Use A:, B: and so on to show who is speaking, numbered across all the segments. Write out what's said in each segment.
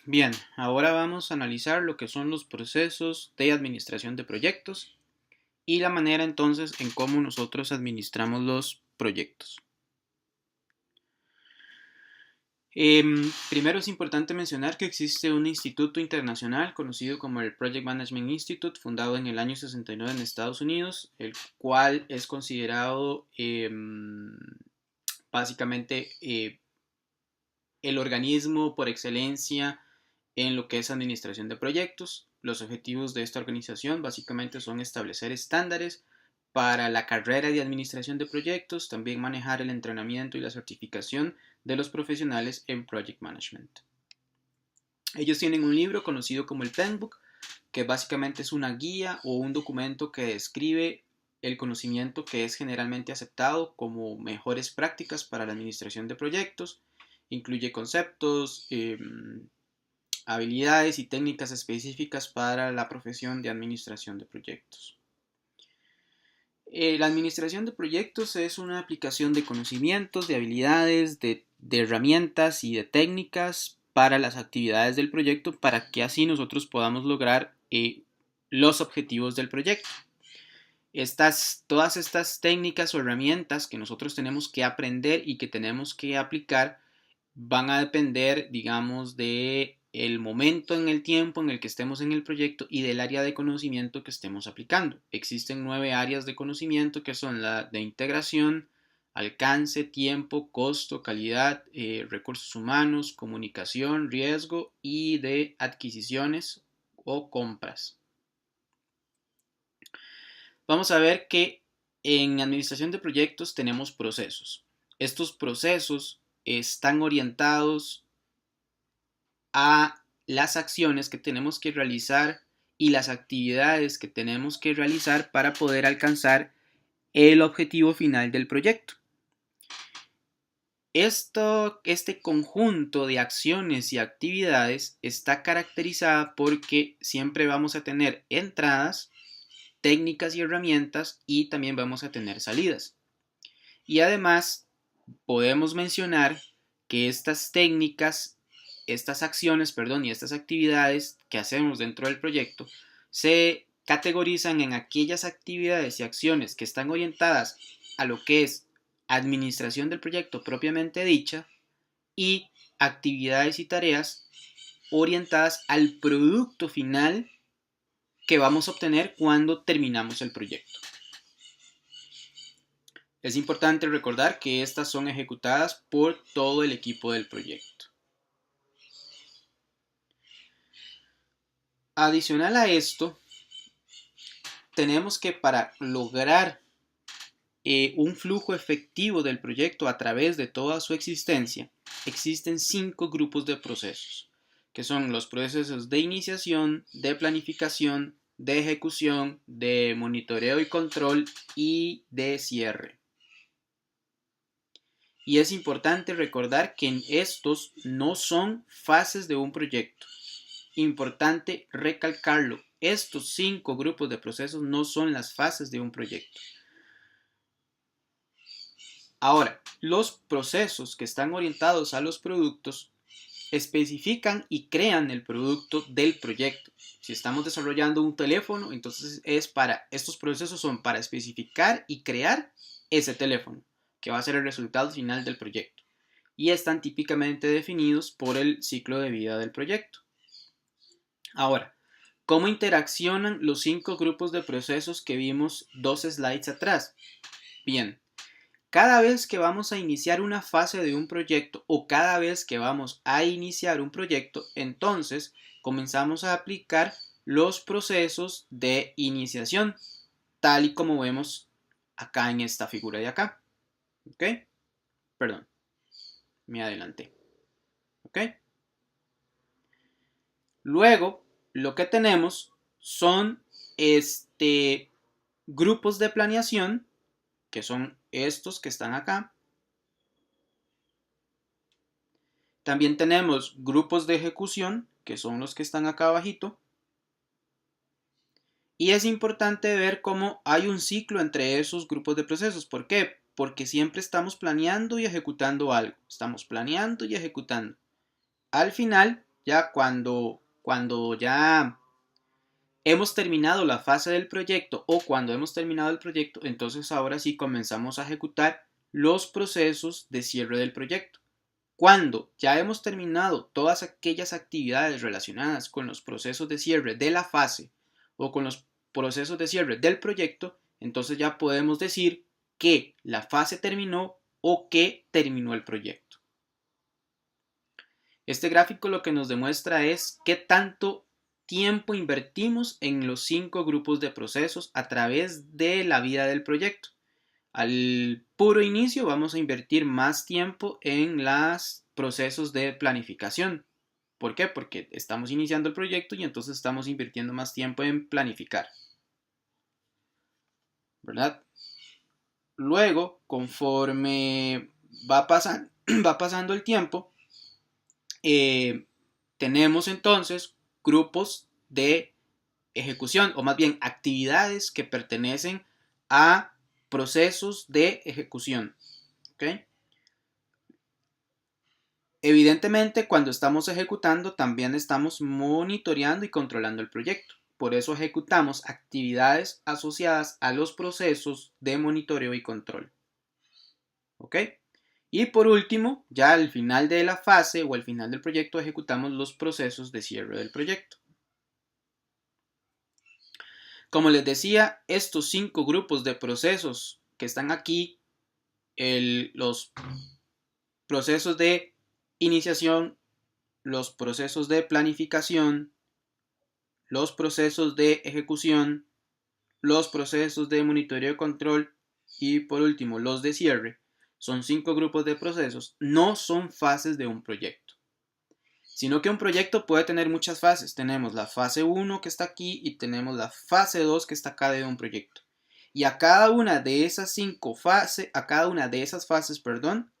A: Bien, ahora vamos a analizar lo que son los procesos de administración de proyectos y la manera entonces en cómo nosotros administramos los proyectos. Primero es importante mencionar que existe un instituto internacional conocido como el Project Management Institute, fundado en el año 69 en Estados Unidos, el cual es considerado básicamente el organismo por excelencia en lo que es administración de proyectos. Los objetivos de esta organización básicamente son establecer estándares para la carrera de administración de proyectos, también manejar el entrenamiento y la certificación de los profesionales en Project Management. Ellos tienen un libro conocido como el Penbook, que básicamente es una guía o un documento que describe el conocimiento que es generalmente aceptado como mejores prácticas para la administración de proyectos. Incluye conceptos, habilidades y técnicas específicas para la profesión de administración de proyectos. La administración de proyectos es una aplicación de conocimientos, de habilidades, de herramientas y de técnicas para las actividades del proyecto para que así nosotros podamos lograr los objetivos del proyecto. Todas estas técnicas o herramientas que nosotros tenemos que aprender y que tenemos que aplicar van a depender, digamos, de el momento en el tiempo en el que estemos en el proyecto y del área de conocimiento que estemos aplicando. Existen 9 áreas de conocimiento que son la de integración, alcance, tiempo, costo, calidad, recursos humanos, comunicación, riesgo y de adquisiciones o compras. Vamos a ver que en administración de proyectos tenemos procesos. Estos procesos están orientados a las acciones que tenemos que realizar y las actividades que tenemos que realizar para poder alcanzar el objetivo final del proyecto. Este conjunto de acciones y actividades está caracterizada porque siempre vamos a tener entradas, técnicas y herramientas y también vamos a tener salidas. Y además podemos mencionar que estas técnicas, estas acciones, y estas actividades que hacemos dentro del proyecto se categorizan en aquellas actividades y acciones que están orientadas a lo que es administración del proyecto propiamente dicha y actividades y tareas orientadas al producto final que vamos a obtener cuando terminamos el proyecto. Es importante recordar que estas son ejecutadas por todo el equipo del proyecto. Adicional a esto, tenemos que para lograr un flujo efectivo del proyecto a través de toda su existencia, existen 5 grupos de procesos, que son los procesos de iniciación, de planificación, de ejecución, de monitoreo y control y de cierre. Y es importante recordar que estos no son fases de un proyecto. Importante recalcarlo, estos 5 grupos de procesos no son las fases de un proyecto. Ahora, los procesos que están orientados a los productos especifican y crean el producto del proyecto. Si estamos desarrollando un teléfono, entonces estos procesos son para especificar y crear ese teléfono, que va a ser el resultado final del proyecto. Y están típicamente definidos por el ciclo de vida del proyecto. Ahora, ¿cómo interaccionan los 5 grupos de procesos que vimos 2 slides atrás? Bien, cada vez que vamos a iniciar una fase de un proyecto o cada vez que vamos a iniciar un proyecto, entonces comenzamos a aplicar los procesos de iniciación, tal y como vemos acá en esta figura de acá. ¿Ok? Perdón, me adelanté. ¿Ok? Luego, lo que tenemos son grupos de planeación, que son estos que están acá. También tenemos grupos de ejecución, que son los que están acá abajito. Y es importante ver cómo hay un ciclo entre esos grupos de procesos. ¿Por qué? Porque siempre estamos planeando y ejecutando algo. Estamos planeando y ejecutando. Al final ya cuando ya hemos terminado la fase del proyecto o cuando hemos terminado el proyecto, entonces ahora sí comenzamos a ejecutar los procesos de cierre del proyecto. Cuando ya hemos terminado todas aquellas actividades relacionadas con los procesos de cierre de la fase o con los procesos de cierre del proyecto, entonces ya podemos decir que la fase terminó o que terminó el proyecto. Este gráfico lo que nos demuestra es qué tanto tiempo invertimos en los 5 grupos de procesos a través de la vida del proyecto. Al puro inicio vamos a invertir más tiempo en los procesos de planificación. ¿Por qué? Porque estamos iniciando el proyecto y entonces estamos invirtiendo más tiempo en planificar, ¿verdad? Luego, conforme va pasando el tiempo, tenemos entonces grupos de ejecución, o más bien actividades que pertenecen a procesos de ejecución. ¿Okay? Evidentemente, cuando estamos ejecutando, también estamos monitoreando y controlando el proyecto. Por eso ejecutamos actividades asociadas a los procesos de monitoreo y control. ¿Ok? Y por último, ya al final de la fase o al final del proyecto, ejecutamos los procesos de cierre del proyecto. Como les decía, estos 5 grupos de procesos que están aquí, los procesos de iniciación, los procesos de planificación, los procesos de ejecución, los procesos de monitoreo y control y por último los de cierre, son 5 grupos de procesos, no son fases de un proyecto. Sino que un proyecto puede tener muchas fases. Tenemos la fase 1 que está aquí y tenemos la fase 2 que está acá de un proyecto. Y a cada una de esas 5 fases,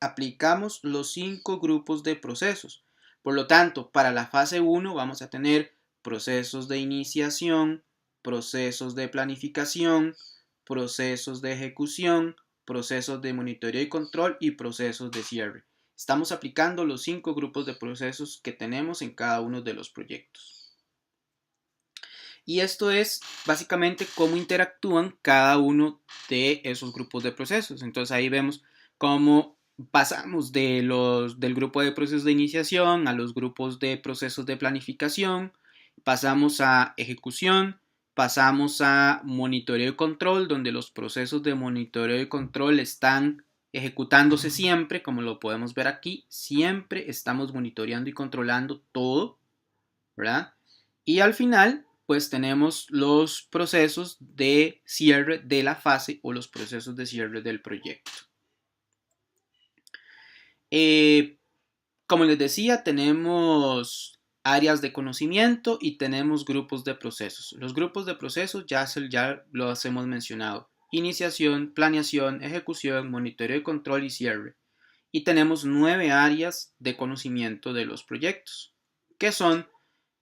A: aplicamos los 5 grupos de procesos. Por lo tanto, para la fase 1 vamos a tener procesos de iniciación, procesos de planificación, procesos de ejecución, procesos de monitoreo y control y procesos de cierre. Estamos aplicando los 5 grupos de procesos que tenemos en cada uno de los proyectos. Y esto es básicamente cómo interactúan cada uno de esos grupos de procesos. Entonces ahí vemos cómo pasamos del grupo de procesos de iniciación a los grupos de procesos de planificación, pasamos a ejecución, pasamos a monitoreo y control, donde los procesos de monitoreo y control están ejecutándose siempre, como lo podemos ver aquí, siempre estamos monitoreando y controlando todo, ¿verdad? Y al final, pues tenemos los procesos de cierre de la fase o los procesos de cierre del proyecto. Como les decía, tenemos áreas de conocimiento y tenemos grupos de procesos. Los grupos de procesos ya los hemos mencionado. Iniciación, planeación, ejecución, monitoreo y control y cierre. Y tenemos 9 áreas de conocimiento de los proyectos, que son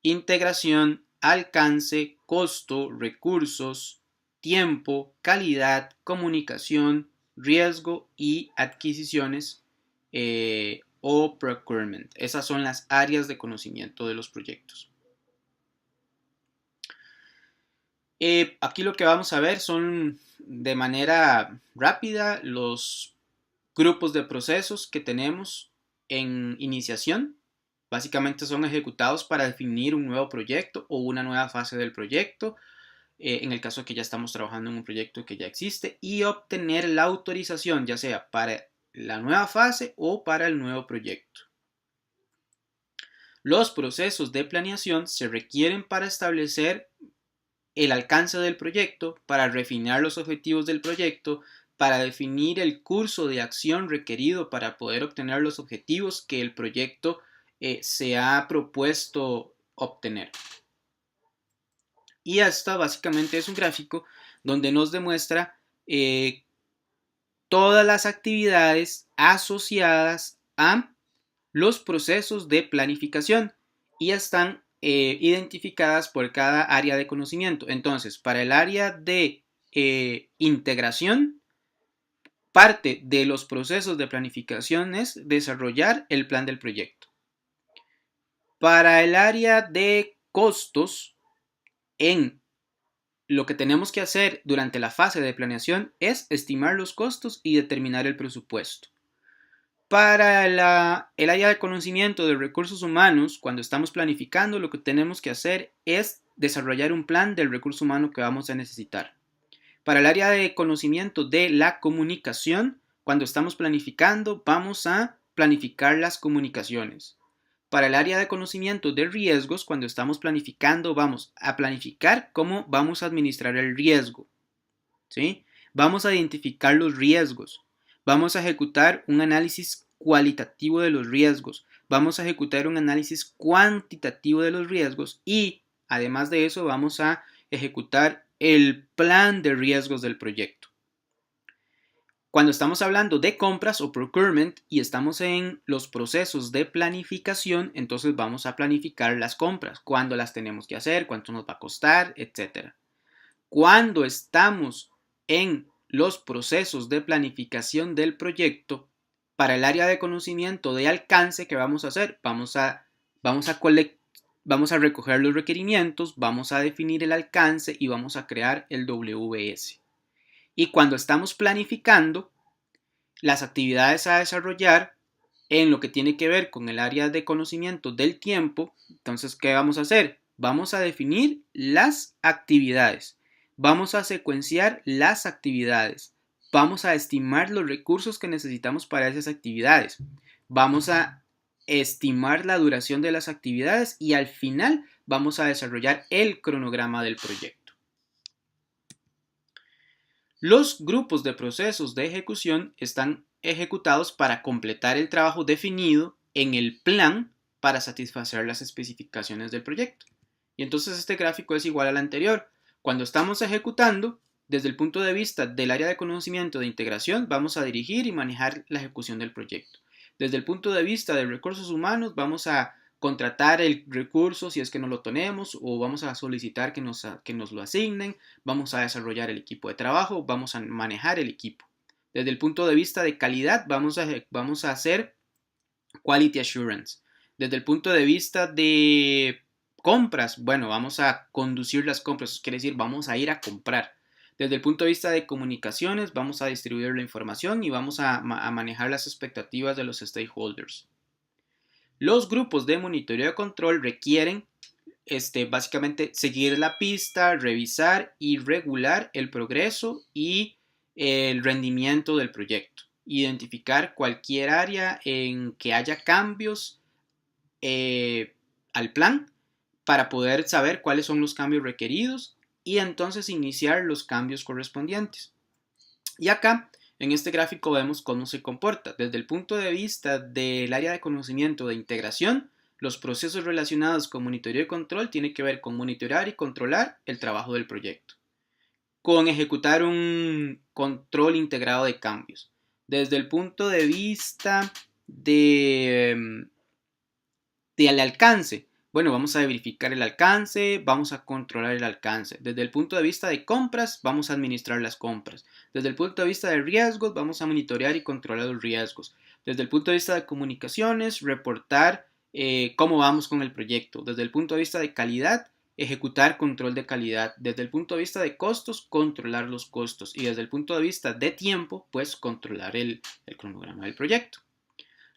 A: integración, alcance, costo, recursos, tiempo, calidad, comunicación, riesgo y adquisiciones o procurement. Esas son las áreas de conocimiento de los proyectos. Aquí lo que vamos a ver son de manera rápida los grupos de procesos que tenemos en iniciación. Básicamente son ejecutados para definir un nuevo proyecto o una nueva fase del proyecto, en el caso de que ya estamos trabajando en un proyecto que ya existe, y obtener la autorización, ya sea para la nueva fase o para el nuevo proyecto. Los procesos de planeación se requieren para establecer el alcance del proyecto, para refinar los objetivos del proyecto, para definir el curso de acción requerido para poder obtener los objetivos que el proyecto se ha propuesto obtener. Y esta básicamente es un gráfico donde nos demuestra todas las actividades asociadas a los procesos de planificación y están identificadas por cada área de conocimiento. Entonces, para el área de integración, parte de los procesos de planificación es desarrollar el plan del proyecto. Para el área de costos, en lo que tenemos que hacer durante la fase de planeación es estimar los costos y determinar el presupuesto. Para el área de conocimiento de recursos humanos, cuando estamos planificando, lo que tenemos que hacer es desarrollar un plan del recurso humano que vamos a necesitar. Para el área de conocimiento de la comunicación, cuando estamos planificando, vamos a planificar las comunicaciones. Para el área de conocimiento de riesgos, cuando estamos planificando, vamos a planificar cómo vamos a administrar el riesgo. ¿Sí? Vamos a identificar los riesgos. Vamos a ejecutar un análisis cualitativo de los riesgos. Vamos a ejecutar un análisis cuantitativo de los riesgos y, además de eso, vamos a ejecutar el plan de riesgos del proyecto. Cuando estamos hablando de compras o procurement y estamos en los procesos de planificación, entonces vamos a planificar las compras, cuándo las tenemos que hacer, cuánto nos va a costar, etc. Cuando estamos en los procesos de planificación del proyecto, para el área de conocimiento de alcance, ¿qué vamos a hacer? Vamos a recoger los requerimientos, vamos a definir el alcance y vamos a crear el WS. Y cuando estamos planificando las actividades a desarrollar en lo que tiene que ver con el área de conocimiento del tiempo, entonces, ¿qué vamos a hacer? Vamos a definir las actividades, vamos a secuenciar las actividades, vamos a estimar los recursos que necesitamos para esas actividades, vamos a estimar la duración de las actividades y al final vamos a desarrollar el cronograma del proyecto. Los grupos de procesos de ejecución están ejecutados para completar el trabajo definido en el plan para satisfacer las especificaciones del proyecto. Y entonces este gráfico es igual al anterior. Cuando estamos ejecutando, desde el punto de vista del área de conocimiento de integración, vamos a dirigir y manejar la ejecución del proyecto. Desde el punto de vista de recursos humanos, vamos a contratar el recurso si es que no lo tenemos o vamos a solicitar que nos lo asignen, vamos a desarrollar el equipo de trabajo, vamos a manejar el equipo. Desde el punto de vista de calidad, vamos a hacer quality assurance. Desde el punto de vista de compras, bueno, vamos a conducir las compras, quiere decir, vamos a ir a comprar. Desde el punto de vista de comunicaciones, vamos a distribuir la información y vamos a manejar las expectativas de los stakeholders. Los grupos de monitoreo y control requieren básicamente seguir la pista, revisar y regular el progreso y el rendimiento del proyecto. Identificar cualquier área en que haya cambios al plan para poder saber cuáles son los cambios requeridos y entonces iniciar los cambios correspondientes. Y acá en este gráfico vemos cómo se comporta. Desde el punto de vista del área de conocimiento de integración, los procesos relacionados con monitoreo y control tienen que ver con monitorear y controlar el trabajo del proyecto, con ejecutar un control integrado de cambios. Desde el punto de vista del alcance, bueno, vamos a verificar el alcance, vamos a controlar el alcance. Desde el punto de vista de compras, vamos a administrar las compras. Desde el punto de vista de riesgos, vamos a monitorear y controlar los riesgos. Desde el punto de vista de comunicaciones, reportar cómo vamos con el proyecto. Desde el punto de vista de calidad, ejecutar control de calidad. Desde el punto de vista de costos, controlar los costos. Y desde el punto de vista de tiempo, pues controlar el cronograma del proyecto.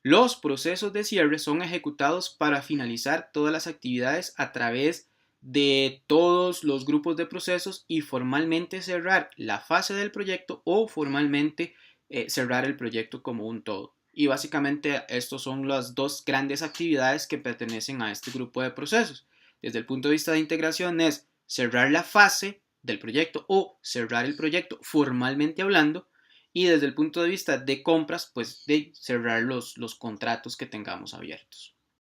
A: Los procesos de cierre son ejecutados para finalizar todas las actividades a través de todos los grupos de procesos y formalmente cerrar la fase del proyecto o formalmente cerrar el proyecto como un todo. Y básicamente estos son las dos grandes actividades que pertenecen a este grupo de procesos. Desde el punto de vista de integración es cerrar la fase del proyecto o cerrar el proyecto formalmente hablando. Y desde el punto de vista de compras, pues de cerrar los contratos que tengamos abiertos.